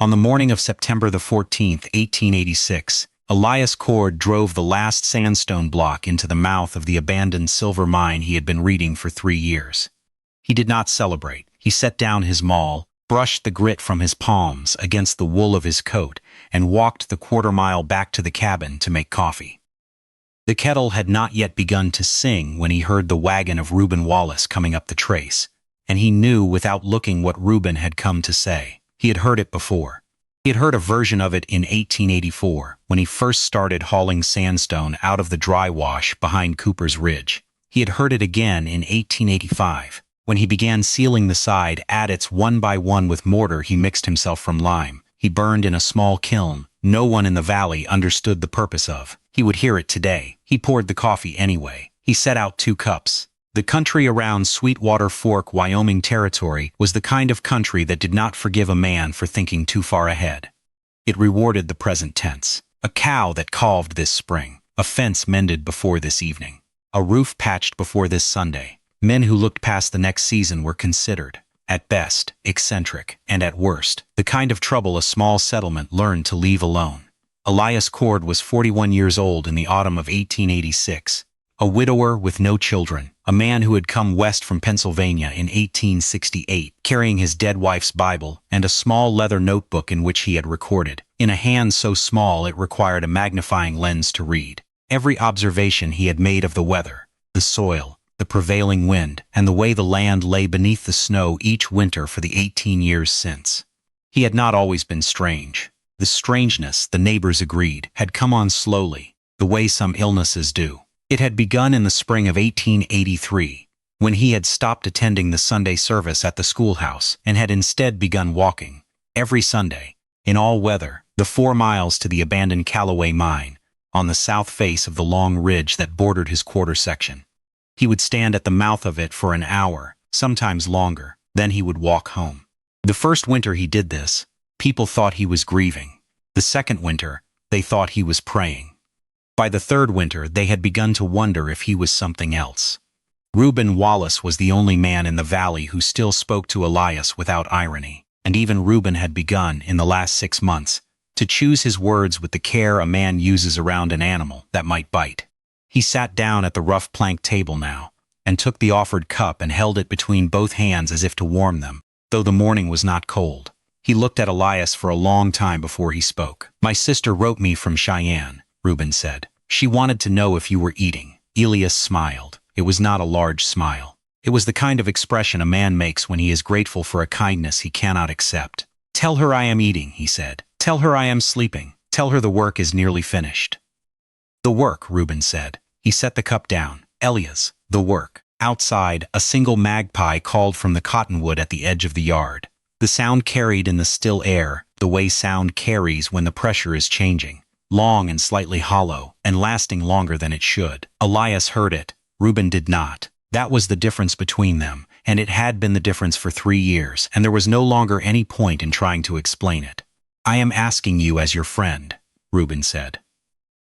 On the morning of September the 14th, 1886, Elias Cord drove the last sandstone block into the mouth of the abandoned silver mine he had been reading for 3 years. He did not celebrate. He set down his maul, brushed the grit from his palms against the wool of his coat, and walked the quarter-mile back to the cabin to make coffee. The kettle had not yet begun to sing when he heard the wagon of Reuben Wallace coming up the trace, and he knew without looking what Reuben had come to say. He had heard it before. He had heard a version of it in 1884, when he first started hauling sandstone out of the dry wash behind Cooper's Ridge. He had heard it again in 1885, when he began sealing the side adits one by one with mortar he mixed himself from lime. He burned in a small kiln no one in the valley understood the purpose of. He would hear it today. He poured the coffee anyway. He set out 2 cups. The country around Sweetwater Fork, Wyoming territory was the kind of country that did not forgive a man for thinking too far ahead. It rewarded the present tense. A cow that calved this spring. A fence mended before this evening. A roof patched before this Sunday. Men who looked past the next season were considered, at best, eccentric, and at worst, the kind of trouble a small settlement learned to leave alone. Elias Cord was 41 years old in the autumn of 1886, a widower with no children, a man who had come west from Pennsylvania in 1868, carrying his dead wife's Bible and a small leather notebook in which he had recorded, in a hand so small it required a magnifying lens to read, every observation he had made of the weather, the soil, the prevailing wind, and the way the land lay beneath the snow each winter for the 18 years since. He had not always been strange. The strangeness, the neighbors agreed, had come on slowly, the way some illnesses do. It had begun in the spring of 1883, when he had stopped attending the Sunday service at the schoolhouse and had instead begun walking, every Sunday, in all weather, the 4 miles to the abandoned Callaway mine, on the south face of the long ridge that bordered his quarter section. He would stand at the mouth of it for an hour, sometimes longer, then he would walk home. The first winter he did this, people thought he was grieving. The second winter, they thought he was praying. By the third winter, they had begun to wonder if he was something else. Reuben Wallace was the only man in the valley who still spoke to Elias without irony, and even Reuben had begun, in the last 6 months, to choose his words with the care a man uses around an animal that might bite. He sat down at the rough plank table now, and took the offered cup and held it between both hands as if to warm them, though the morning was not cold. He looked at Elias for a long time before he spoke. "My sister wrote me from Cheyenne," Reuben said. "She wanted to know if you were eating." Elias smiled. It was not a large smile. It was the kind of expression a man makes when he is grateful for a kindness he cannot accept. "Tell her I am eating," he said. "Tell her I am sleeping. Tell her the work is nearly finished." "The work," Reuben said. He set the cup down. "Elias, the work." Outside, a single magpie called from the cottonwood at the edge of the yard. The sound carried in the still air, the way sound carries when the pressure is changing, long and slightly hollow, and lasting longer than it should. Elias heard it. Reuben did not. That was the difference between them, and it had been the difference for 3 years, and there was no longer any point in trying to explain it. "I am asking you as your friend," Reuben said.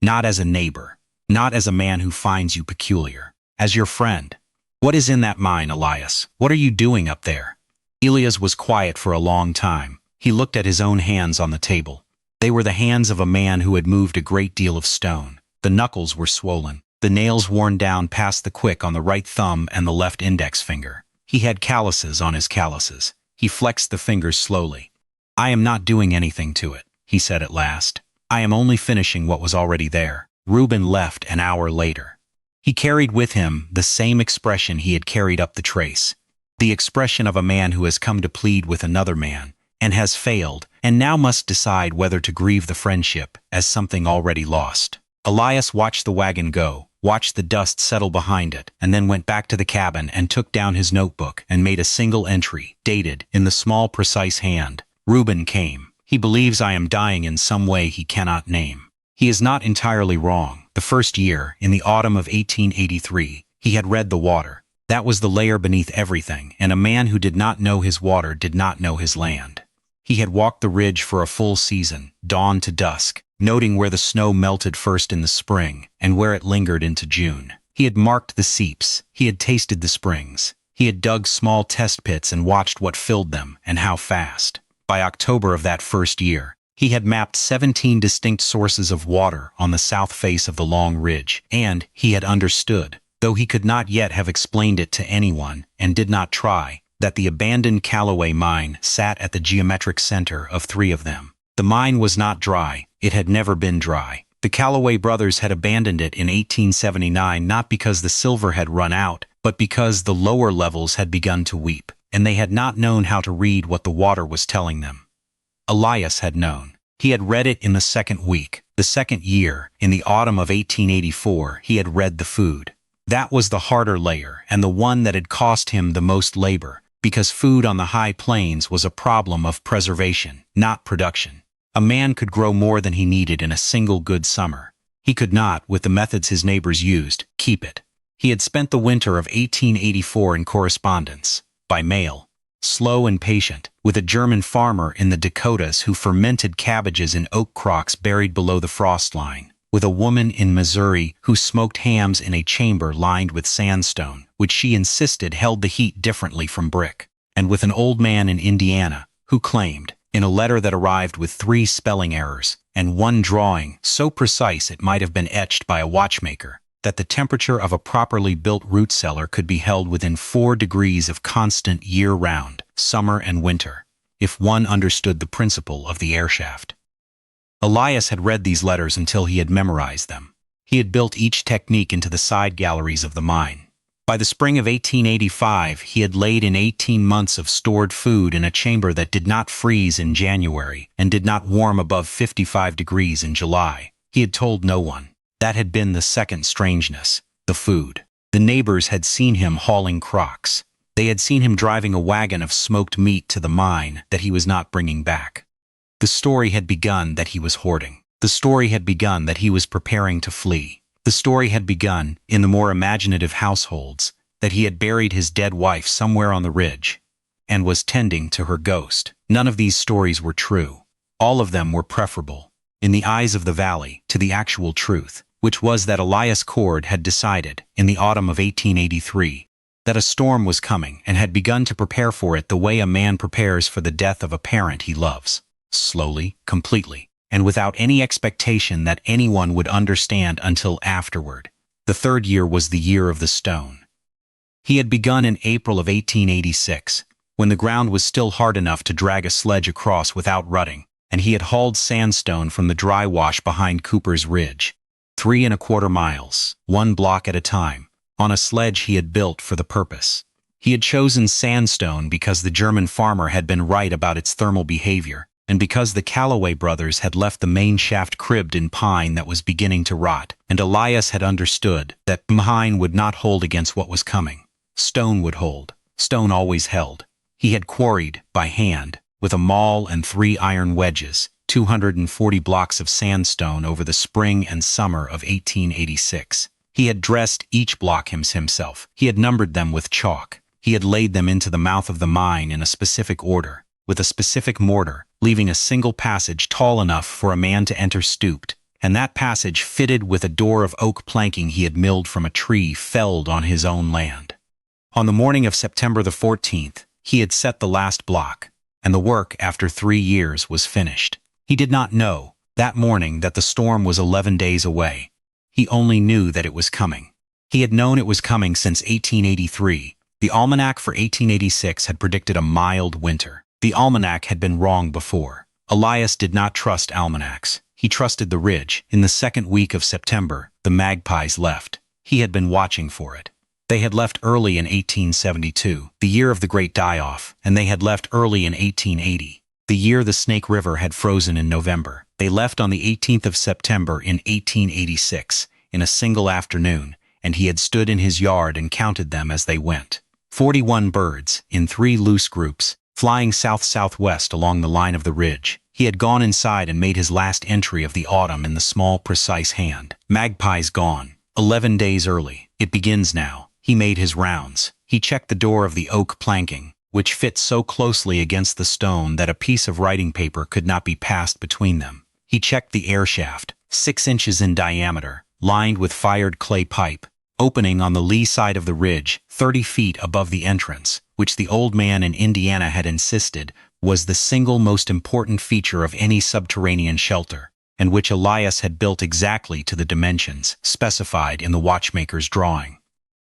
"Not as a neighbor. Not as a man who finds you peculiar. As your friend. What is in that mine, Elias? What are you doing up there?" Elias was quiet for a long time. He looked at his own hands on the table. They were the hands of a man who had moved a great deal of stone. The knuckles were swollen, the nails worn down past the quick on the right thumb and the left index finger. He had calluses on his calluses. He flexed the fingers slowly. "I am not doing anything to it," he said at last. "I am only finishing what was already there." Reuben left an hour later. He carried with him the same expression he had carried up the trace, the expression of a man who has come to plead with another man, and has failed, and now must decide whether to grieve the friendship as something already lost. Elias watched the wagon go, watched the dust settle behind it, and then went back to the cabin and took down his notebook and made a single entry, dated, in the small precise hand. "Reuben came. He believes I am dying in some way he cannot name." He is not entirely wrong. The first year, in the autumn of 1883, he had read the water. That was the layer beneath everything, and a man who did not know his water did not know his land. He had walked the ridge for a full season, dawn to dusk, noting where the snow melted first in the spring and where it lingered into June. He had marked the seeps. He had tasted the springs. He had dug small test pits and watched what filled them and how fast. By October of that first year, he had mapped 17 distinct sources of water on the south face of the long ridge, and he had understood, though he could not yet have explained it to anyone and did not try, that the abandoned Callaway mine sat at the geometric center of 3 of them. The mine was not dry. It had never been dry. The Callaway brothers had abandoned it in 1879 not because the silver had run out, but because the lower levels had begun to weep, and they had not known how to read what the water was telling them. Elias had known. He had read it in the second week. The second year, in the autumn of 1884, he had read the food. That was the harder layer and the one that had cost him the most labor, because food on the high plains was a problem of preservation, not production. A man could grow more than he needed in a single good summer. He could not, with the methods his neighbors used, keep it. He had spent the winter of 1884 in correspondence, by mail, slow and patient, with a German farmer in the Dakotas who fermented cabbages in oak crocks buried below the frost line, with a woman in Missouri who smoked hams in a chamber lined with sandstone, which she insisted held the heat differently from brick, and with an old man in Indiana who claimed, in a letter that arrived with 3 spelling errors and 1 drawing so precise it might have been etched by a watchmaker, that the temperature of a properly built root cellar could be held within 4 degrees of constant year-round, summer and winter, if one understood the principle of the airshaft. Elias had read these letters until he had memorized them. He had built each technique into the side galleries of the mine. By the spring of 1885, he had laid in 18 months of stored food in a chamber that did not freeze in January and did not warm above 55 degrees in July. He had told no one. That had been the second strangeness, the food. The neighbors had seen him hauling crocks. They had seen him driving a wagon of smoked meat to the mine that he was not bringing back. The story had begun that he was hoarding. The story had begun that he was preparing to flee. The story had begun, in the more imaginative households, that he had buried his dead wife somewhere on the ridge and was tending to her ghost. None of these stories were true. All of them were preferable, in the eyes of the valley, to the actual truth, which was that Elias Cord had decided, in the autumn of 1883, that a storm was coming and had begun to prepare for it the way a man prepares for the death of a parent he loves, slowly, completely, and without any expectation that anyone would understand until afterward. The third year was the year of the stone. He had begun in April of 1886, when the ground was still hard enough to drag a sledge across without rutting, and he had hauled sandstone from the dry wash behind Cooper's Ridge, 3¼ miles, 1 block at a time, on a sledge he had built for the purpose. He had chosen sandstone because the German farmer had been right about its thermal behavior, and because the Callaway brothers had left the main shaft cribbed in pine that was beginning to rot, and Elias had understood that pine would not hold against what was coming. Stone would hold. Stone always held. He had quarried, by hand, with a maul and 3 iron wedges, 240 blocks of sandstone over the spring and summer of 1886. He had dressed each block himself. He had numbered them with chalk. He had laid them into the mouth of the mine in a specific order, with a specific mortar, leaving a single passage tall enough for a man to enter stooped, and that passage fitted with a door of oak planking he had milled from a tree felled on his own land. On the morning of September the 14th, he had set the last block, and the work, after 3 years, was finished. He did not know, that morning, that the storm was 11 days away. He only knew that it was coming. He had known it was coming since 1883. The almanac for 1886 had predicted a mild winter. The almanac had been wrong before. Elias did not trust almanacs. He trusted the ridge. In the second week of September, the magpies left. He had been watching for it. They had left early in 1872, the year of the great die-off, and they had left early in 1880, the year the Snake River had frozen in November. They left on the 18th of September in 1886, in a single afternoon, and he had stood in his yard and counted them as they went. 41 birds, in 3 loose groups, flying south-southwest along the line of the ridge. He had gone inside and made his last entry of the autumn in the small, precise hand. Magpies gone. 11 days early. It begins now. He made his rounds. He checked the door of the oak planking, which fit so closely against the stone that a piece of writing paper could not be passed between them. He checked the air shaft, 6 inches in diameter, lined with fired clay pipe, opening on the lee side of the ridge, 30 feet above the entrance, which the old man in Indiana had insisted was the single most important feature of any subterranean shelter, and which Elias had built exactly to the dimensions specified in the watchmaker's drawing.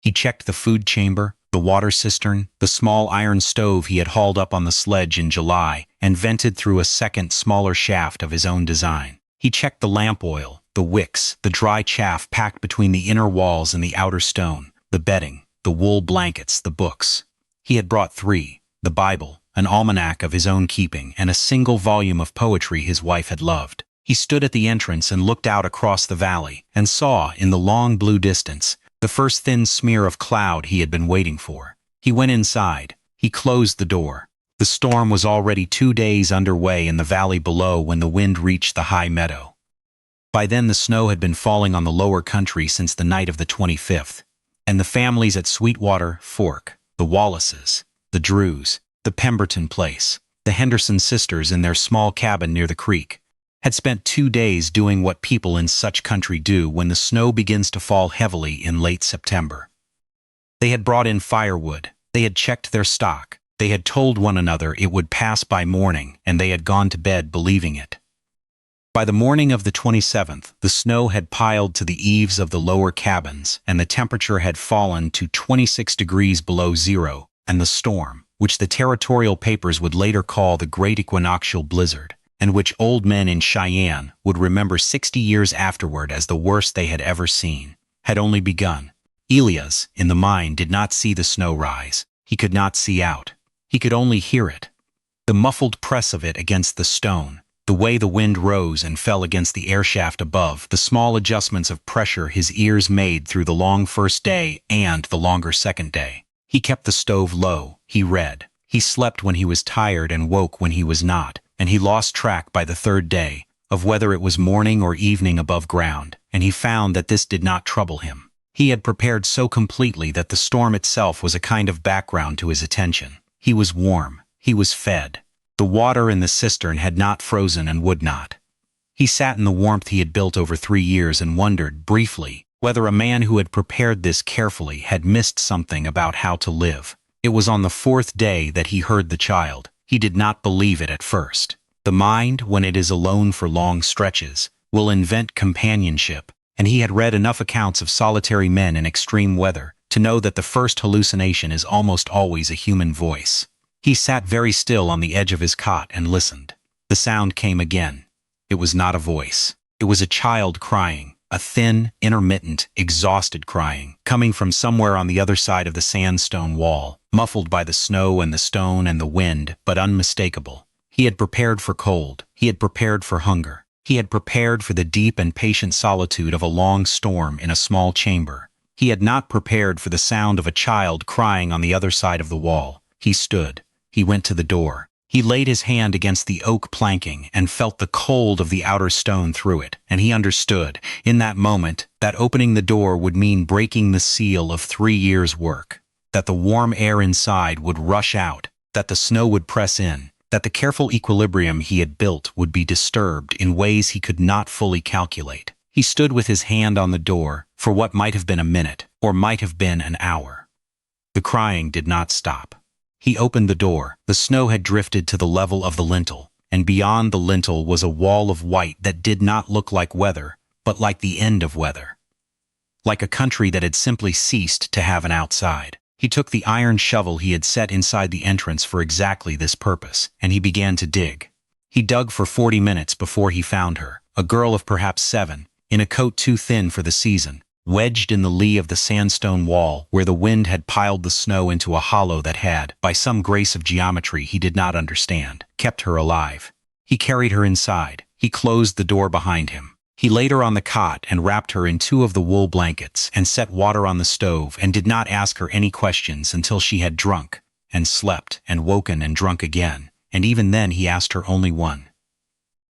He checked the food chamber, the water cistern, the small iron stove he had hauled up on the sledge in July, and vented through a second, smaller shaft of his own design. He checked the lamp oil, the wicks, the dry chaff packed between the inner walls and the outer stone, the bedding, the wool blankets, the books. He had brought 3, the Bible, an almanac of his own keeping, and a single volume of poetry his wife had loved. He stood at the entrance and looked out across the valley, and saw, in the long blue distance, the first thin smear of cloud he had been waiting for. He went inside. He closed the door. The storm was already 2 days underway in the valley below when the wind reached the high meadow. By then the snow had been falling on the lower country since the night of the 25th, and the families at Sweetwater Fork, the Wallaces, the Drews, the Pemberton place, the Henderson sisters in their small cabin near the creek, had spent 2 days doing what people in such country do when the snow begins to fall heavily in late September. They had brought in firewood, they had checked their stock, they had told one another it would pass by morning, and they had gone to bed believing it. By the morning of the 27th, the snow had piled to the eaves of the lower cabins, and the temperature had fallen to 26 degrees below zero, and the storm, which the territorial papers would later call the Great Equinoctial Blizzard, and which old men in Cheyenne would remember 60 years afterward as the worst they had ever seen, had only begun. Elias, in the mine, did not see the snow rise. He could not see out. He could only hear it. The muffled press of it against the stone, the way the wind rose and fell against the airshaft above, the small adjustments of pressure his ears made through the long first day and the longer second day. He kept the stove low. He read. He slept when he was tired and woke when he was not, and he lost track by the third day of whether it was morning or evening above ground, and he found that this did not trouble him. He had prepared so completely that the storm itself was a kind of background to his attention. He was warm. He was fed. The water in the cistern had not frozen and would not. He sat in the warmth he had built over 3 years and wondered, briefly, whether a man who had prepared this carefully had missed something about how to live. It was on the 4th day that he heard the child. He did not believe it at first. The mind, when it is alone for long stretches, will invent companionship, and he had read enough accounts of solitary men in extreme weather to know that the first hallucination is almost always a human voice. He sat very still on the edge of his cot and listened. The sound came again. It was not a voice. It was a child crying, a thin, intermittent, exhausted crying, coming from somewhere on the other side of the sandstone wall, muffled by the snow and the stone and the wind, but unmistakable. He had prepared for cold. He had prepared for hunger. He had prepared for the deep and patient solitude of a long storm in a small chamber. He had not prepared for the sound of a child crying on the other side of the wall. He stood. He went to the door. He laid his hand against the oak planking and felt the cold of the outer stone through it, and he understood, in that moment, that opening the door would mean breaking the seal of 3 years' work, that the warm air inside would rush out, that the snow would press in, that the careful equilibrium he had built would be disturbed in ways he could not fully calculate. He stood with his hand on the door for what might have been a minute, or might have been an hour. The crying did not stop. He opened the door. The snow had drifted to the level of the lintel, and beyond the lintel was a wall of white that did not look like weather, but like the end of weather. Like a country that had simply ceased to have an outside. He took the iron shovel he had set inside the entrance for exactly this purpose, and he began to dig. He dug for 40 minutes before he found her, a girl of perhaps 7, in a coat too thin for the season, wedged in the lee of the sandstone wall where the wind had piled the snow into a hollow that had, by some grace of geometry he did not understand, kept her alive. He carried her inside. He closed the door behind him. He laid her on the cot and wrapped her in 2 of the wool blankets and set water on the stove and did not ask her any questions until she had drunk and slept and woken and drunk again, and even then he asked her only one.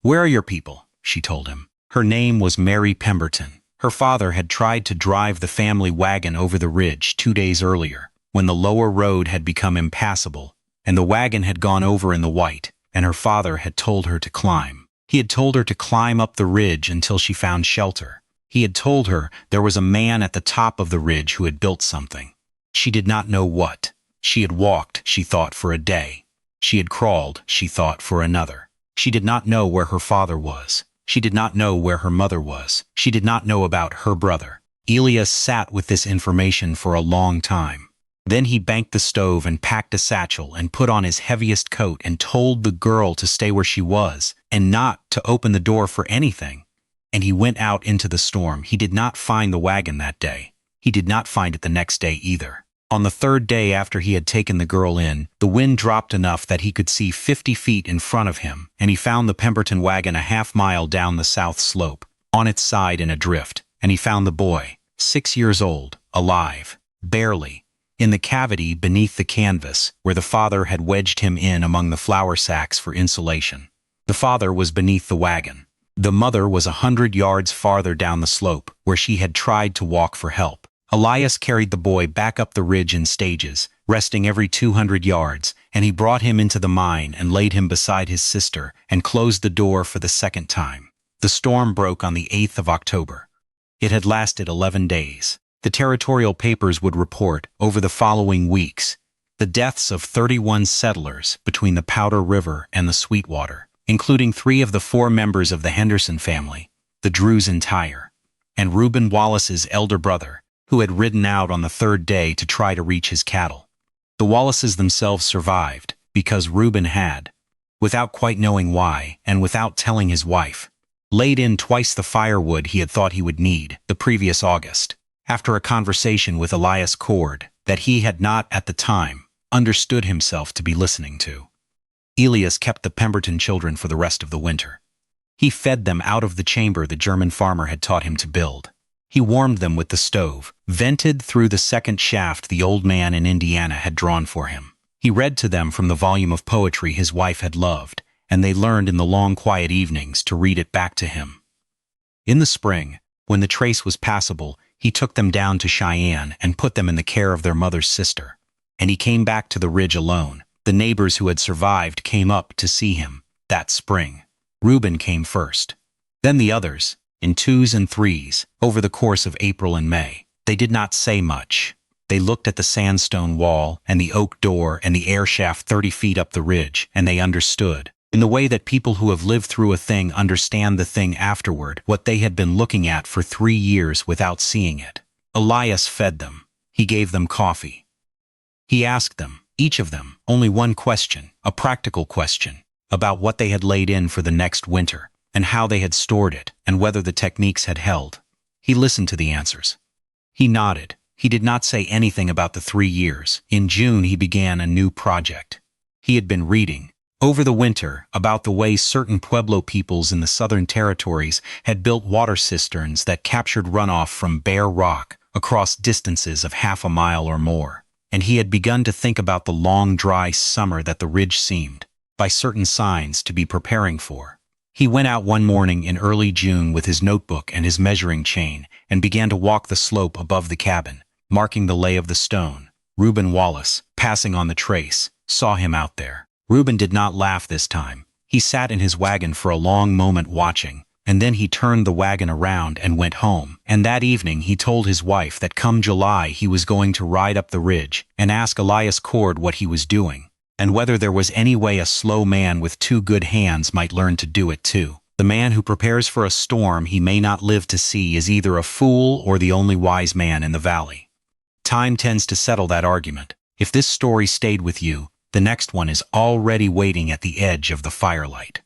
"Where are your people?" she told him. Her name was Mary Pemberton. Her father had tried to drive the family wagon over the ridge 2 days earlier, when the lower road had become impassable, and the wagon had gone over in the white, and her father had told her to climb. He had told her to climb up the ridge until she found shelter. He had told her there was a man at the top of the ridge who had built something. She did not know what. She had walked, she thought, for a day. She had crawled, she thought, for another. She did not know where her father was. She did not know where her mother was. She did not know about her brother. Elias sat with this information for a long time. Then he banked the stove and packed a satchel and put on his heaviest coat and told the girl to stay where she was and not to open the door for anything. And he went out into the storm. He did not find the wagon that day. He did not find it the next day either. On the third day after he had taken the girl in, the wind dropped enough that he could see 50 feet in front of him, and he found the Pemberton wagon a half-mile down the south slope, on its side in a drift, and he found the boy, 6 years old, alive, barely, in the cavity beneath the canvas where the father had wedged him in among the flour sacks for insulation. The father was beneath the wagon. The mother was 100 yards farther down the slope, where she had tried to walk for help. Elias carried the boy back up the ridge in stages, resting every 200 yards, and he brought him into the mine and laid him beside his sister and closed the door for the second time. The storm broke on the 8th of October. It had lasted 11 days. The territorial papers would report, over the following weeks, the deaths of 31 settlers between the Powder River and the Sweetwater, including 3 of the 4 members of the Henderson family, the Drews entire, and Reuben Wallace's elder brother, who had ridden out on the third day to try to reach his cattle. The Wallaces themselves survived, because Reuben had, without quite knowing why, and without telling his wife, laid in twice the firewood he had thought he would need the previous August, after a conversation with Elias Cord that he had not at the time understood himself to be listening to. Elias kept the Pemberton children for the rest of the winter. He fed them out of the chamber the German farmer had taught him to build. He warmed them with the stove, vented through the second shaft the old man in Indiana had drawn for him. He read to them from the volume of poetry his wife had loved, and they learned in the long quiet evenings to read it back to him. In the spring, when the trace was passable, he took them down to Cheyenne and put them in the care of their mother's sister. And he came back to the ridge alone. The neighbors who had survived came up to see him that spring. Reuben came first. Then the others, in 2s and 3s, over the course of April and May. They did not say much. They looked at the sandstone wall and the oak door and the air shaft 30 feet up the ridge, and they understood, in the way that people who have lived through a thing understand the thing afterward, what they had been looking at for 3 years without seeing it. Elias fed them. He gave them coffee. He asked them, each of them, only one question, a practical question, about what they had laid in for the next winter, and how they had stored it, and whether the techniques had held. He listened to the answers. He nodded. He did not say anything about the 3 years. In June he began a new project. He had been reading, over the winter, about the way certain Pueblo peoples in the Southern Territories had built water cisterns that captured runoff from bare rock across distances of half a mile or more. And he had begun to think about the long, dry summer that the ridge seemed, by certain signs, to be preparing for. He went out one morning in early June with his notebook and his measuring chain and began to walk the slope above the cabin, marking the lay of the stone. Reuben Wallace, passing on the trace, saw him out there. Reuben did not laugh this time. He sat in his wagon for a long moment watching, and then he turned the wagon around and went home. And that evening he told his wife that come July he was going to ride up the ridge and ask Elias Cord what he was doing, and whether there was any way a slow man with 2 good hands might learn to do it too. The man who prepares for a storm he may not live to see is either a fool or the only wise man in the valley. Time tends to settle that argument. If this story stayed with you, the next one is already waiting at the edge of the firelight.